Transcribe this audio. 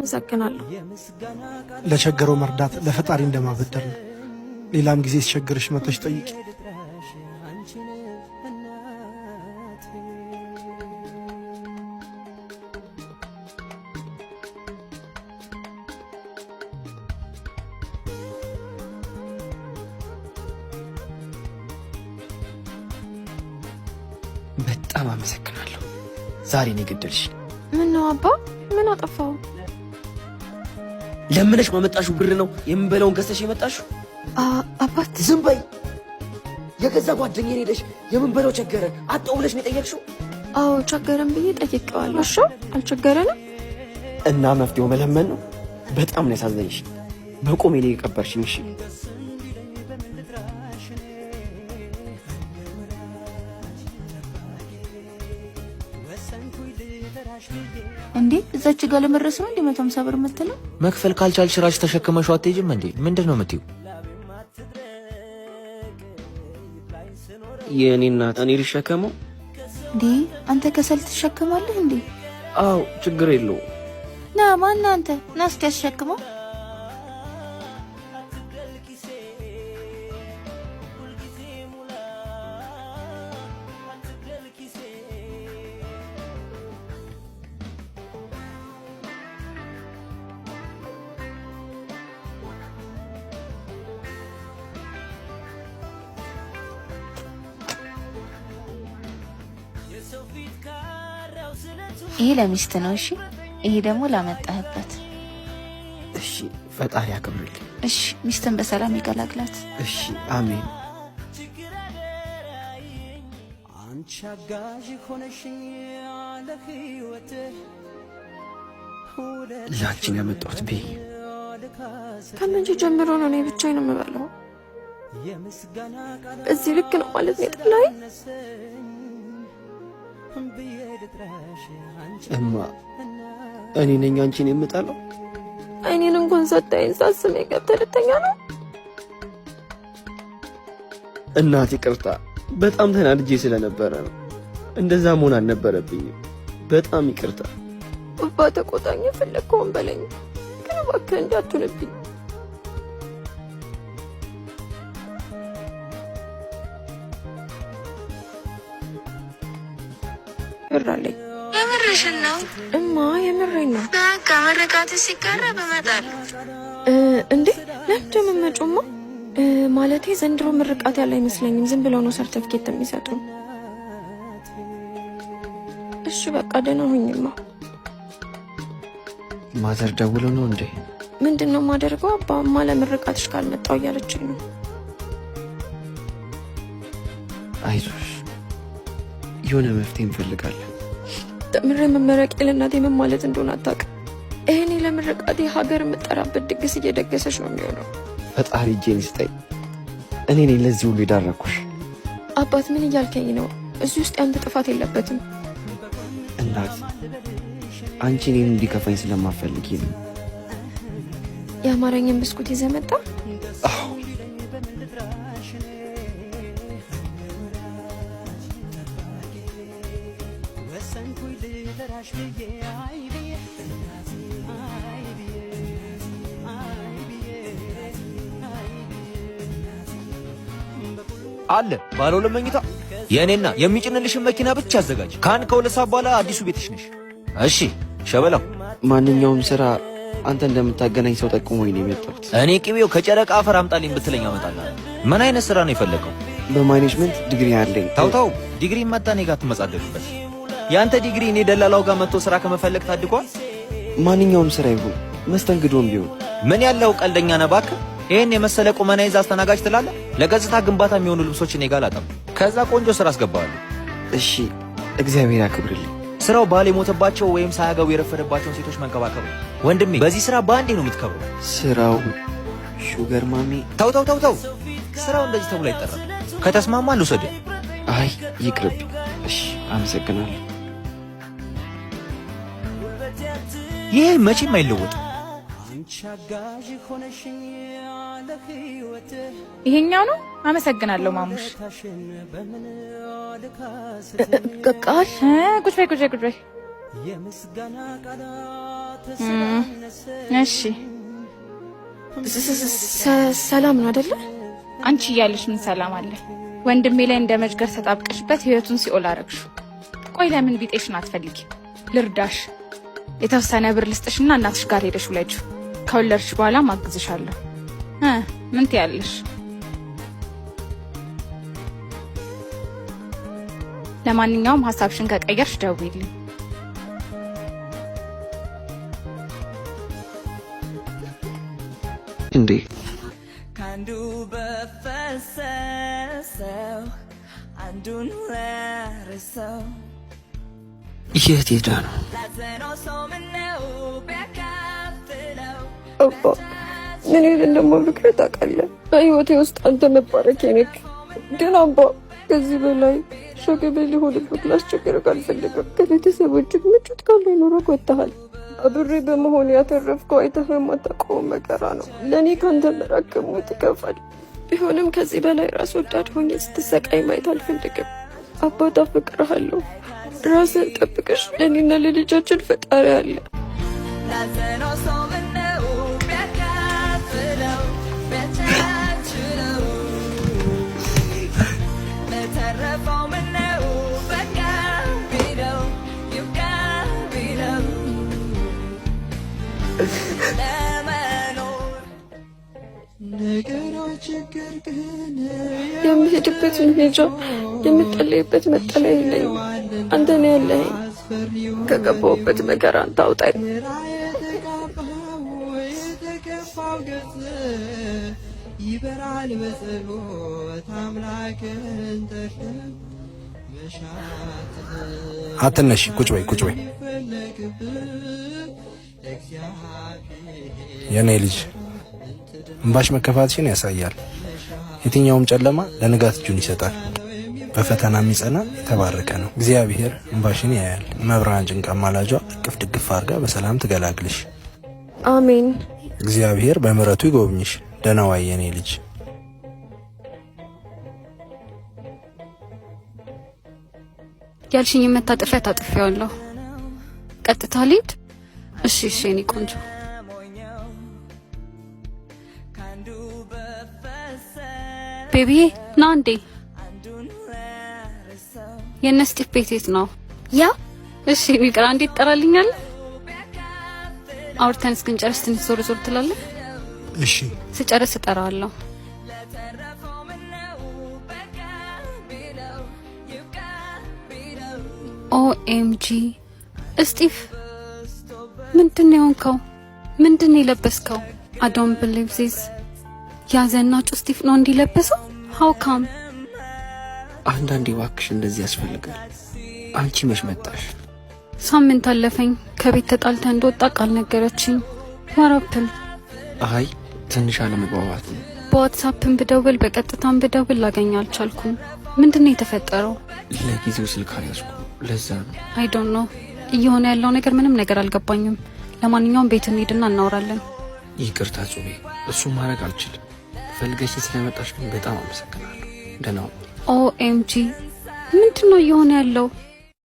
አመሰግናለሁ። ለቸገረው መርዳት ለፈጣሪ እንደማበደር ነው። ሌላም ጊዜ ሲቸግርሽ መጥተሽ ጠይቂ። በጣም አመሰግናለሁ። ዛሬ ነው የገደልሽ። ምን ነው አባ? ምን አጠፋው? ለምነሽ ማመጣሽው ብር ነው የምንበላውን ገዝተሽ የመጣሽው? አባት ዝም በይ። የገዛ ጓደኛዬ ሄደሽ የምንበላው ቸገረን አጣው ብለሽ ነው የጠየቅሽው? አዎ ቸገረን ብዬ ጠይቄዋለሁ። እሺ አልቸገረንም እና መፍትሄው መለመን ነው። በጣም ነው ያሳዘንሽ። በቆሜ ላይ የቀበርሽኝ። እሺ እንዴ እዛች ጋር ለመድረስ ነው እንዴ 150 ብር የምትለው? መክፈል ካልቻልሽ ራስሽ ተሸክመሽው አትሄጂም እንዴ? ምንድነው የምትይው? የኔ እናት እኔ ልሸከመው እንዴ? አንተ ከሰል ትሸከማለህ እንዴ? አዎ ችግር የለው። ና ማን አንተ? ና እስኪ ያስሸክመው። ይሄ ለሚስት ነው። እሺ ይሄ ደግሞ ላመጣህበት። እሺ ፈጣሪ ያክብርልኝ። እሺ ሚስትን በሰላም ይገላግላት። እሺ አሜን። ላንቺን ያመጣሁት ቤ ከመቼ ጀምሮ ነው እኔ ብቻዬን የምበላው? እዚህ ልክ ነው ማለት ነው የጠላኸኝ? እማ እኔ ነኝ አንቺን የምጠላው? አይኔን እንኳን ሰጠኸኝ ሳስም የገብተልተኛ ነው። እናቴ ይቅርታ፣ በጣም ተናድጄ ስለነበረ ነው። እንደዛ መሆን አልነበረብኝም። በጣም ይቅርታ። አባ ተቆጣኝ፣ የፈለግከውን በለኝ፣ ግን እባክህ እንዳትሆንብኝ። እራለኝ። የምርሽን ነው እማ? የምሬን ነው። በቃ ምርቃት ሲቀረብ እመጣለሁ። እንዴ ለምንድን ነው የምትመጪውማ? ማለቴ ዘንድሮ ምርቃት ያለ አይመስለኝም። ዝም ብለው ነው ሰርተፍኬት የሚሰጡ። እሺ በቃ ደህና ሁኝማ። ማዘር ደውሎ ነው እንዴ? ምንድን ነው የማደርገው? አባማ ለምርቃትሽ ካልመጣው እያለችኝ ነው። አይዞሽ፣ የሆነ መፍትሄ እንፈልጋለን። ተምሬ መመረቄ ለእናቴ ምን ማለት እንደሆነ አታውቅም። እኔ ለምርቃቴ ሀገር የምጠራበት ድግስ እየደገሰች ነው የሚሆነው። ፈጣሪ እጄን ይስጠኝ። እኔ ነኝ ለዚህ ሁሉ የዳረኩሽ። አባት ምን እያልከኝ ነው? እዚህ ውስጥ ያንተ ጥፋት የለበትም። እናት አንቺ እኔን እንዲከፋኝ ስለማፈልጊ ነው። የአማርኛን ብስኩት ይዘህ መጣ? አዎ አለ ባለው ለመኝታ የኔና የሚጭንልሽን መኪና ብቻ አዘጋጅ። ካን ከሁለት ሰዓት በኋላ አዲሱ ቤትሽ ነሽ። እሺ ሸበላው፣ ማንኛውም ስራ አንተ እንደምታገናኝ ሰው ጠቁሞኝ ነው የመጣሁት። እኔ ቅቤው ከጨረቃ አፈር አምጣልኝ ብትለኝ አመጣልሃለሁ። ምን አይነት ስራ ነው የፈለገው? በማኔጅመንት ዲግሪ አለኝ። ታውታው ዲግሪ መጣ እኔ ጋር ትመጻደቅበት። ያንተ ዲግሪ እኔ ደላላው ጋር መጥቶ ስራ ከመፈለግ ታድጓል። ማንኛውም ስራ ይሁን መስተንግዶም ቢሆን። ምን ያለው ቀልደኛ ነህ እባክህ። ይሄን የመሰለ ቁመና ይዛ አስተናጋጅ ትላለህ? ለገጽታ ግንባታ የሚሆኑ ልብሶች እኔ ጋር አላጣም። ከዛ ቆንጆ ስራ አስገባዋለሁ። እሺ እግዚአብሔር ያክብርልኝ። ስራው ባል የሞተባቸው ወይም ሳያገቡ የረፈደባቸውን ሴቶች መንከባከብ ነው። ወንድሜ በዚህ ስራ በአንዴ ነው የምትከብረው። ስራው ሹገር ማሚ። ተው፣ ስራው እንደዚህ ተብሎ አይጠራም። ከተስማማ ልውሰድ። አይ ይቅርብ። እሺ አመሰግናለሁ። ይሄ መቼም አይለወጥም። ይሄኛው ነው። አመሰግናለሁ ማሙሽ። ቃል ቁጭ በይ። እሺ ሰላም ነው አይደለ? አንቺ እያለሽ ምን ሰላም አለ? ወንድሜ ላይ እንደ መጅገር ተጣብቀሽበት ህይወቱን ሲኦል አረግሽው። ቆይ ለምን ቢጤሽን አትፈልጊ? ልርዳሽ፣ የተወሰነ ብር ልስጥሽና እናትሽ ጋር ሄደሽ ውለጁ። ከወለድሽ በኋላ ማግዝሻለሁ። ምን ትያለሽ? ለማንኛውም ሀሳብሽን ከቀየርሽ ደውይልኝ። እንዴ ካንዱ በፈሰሰው አንዱን ረሰው የት ሄዳ ነው? አባ ምን ይል እንደማልክር ታውቃለህ። በህይወቴ ውስጥ አንተ መባረክ ነክ። ግን አባ ከዚህ በላይ ሸክም ሊሆንብህ ላስቸግርህ አልፈልግም። ከቤተሰቦችህ ምቾት ካለው ኑሮ ወጥተሃል። አብሬ በመሆን ያተረፍከው አይተህ የማታውቀው መከራ ነው። ለእኔ ካንተ መራቅ ሞት ይከፋል። ቢሆንም ከዚህ በላይ ራስ ወዳድ ሆኜ ስትሰቃይ ማየት አልፈልግም። አባት አፈቅርሃለሁ። ራስን ጠብቅሽ። ለእኔና ለልጃችን ፈጣሪ አለ። የምሄድበት መሄጃ፣ የምጠለይበት መጠለያ የለኝም። አንተ ነው ያለኸኝ። ከገባሁበት መከራ አንተ አውጣኝ። ይበራል በጸሎት አምላክን አትነሽ። ቁጭ በይ ቁጭ በይ። የኔ ልጅ እንባሽ መከፋትሽን ያሳያል። የትኛውም ጨለማ ለንጋት እጁን ይሰጣል። በፈተና የሚጸና የተባረከ ነው። እግዚአብሔር እንባሽን ያያል። መብራን ጭንቃ ማላጇ እቅፍ ድግፍ አድርጋ በሰላም ትገላግልሽ። አሜን። እግዚአብሔር በምሕረቱ ይጎብኝሽ። ደህና ዋይ የኔ ልጅ። ያልሽኝ መታጠፊያ ታጥፊያለሁ። ቀጥታ ልሂድ? እሺ እሺ የኔ ቆንጆ። ቤቢዬ ና እንዴ። የእነ ስቲቭ ቤት የት ነው? ያ እሺ ሚቅራ እንዴት ትጠራልኛል? አውርተን እስክንጨርስ ትንሽ ዞር ዞር ትላለህ? እሺ ስጨርስ እጠራለሁ። ኦኤምጂ ስቲቭ ምንድን የሆንከው? ምንድን የለበስከው? I don't believe this። ያዘናጩ ስቲቭ ነው እንዲለበሰው? how come? አንዳንዴ እባክሽ እንደዚህ ያስፈልጋል። አንቺ መች መጣሽ? ሳምንት አለፈኝ ከቤት ተጣልተን እንደወጣ ቃል ነገረችኝ። ወራፕል አይ ትንሽ አለመግባባት ነው። በዋትስአፕም ብደውል በቀጥታም ብደውል ላገኝ አልቻልኩም። ምንድነው የተፈጠረው? ለጊዜው ስልክ አልያዝኩም፣ ለዛ ነው። I don't know። እየሆነ ያለው ነገር ምንም ነገር አልገባኝም። ለማንኛውም ቤት እንሂድና እናወራለን። ይቅርታ ጹቤ፣ እሱን ማድረግ አልችልም። ፈልገሽ ስለመጣሽ ግን በጣም አመሰግናለሁ። ደህና ሁኚ። ኦኤምጂ ምንድነው እየሆነ ያለው?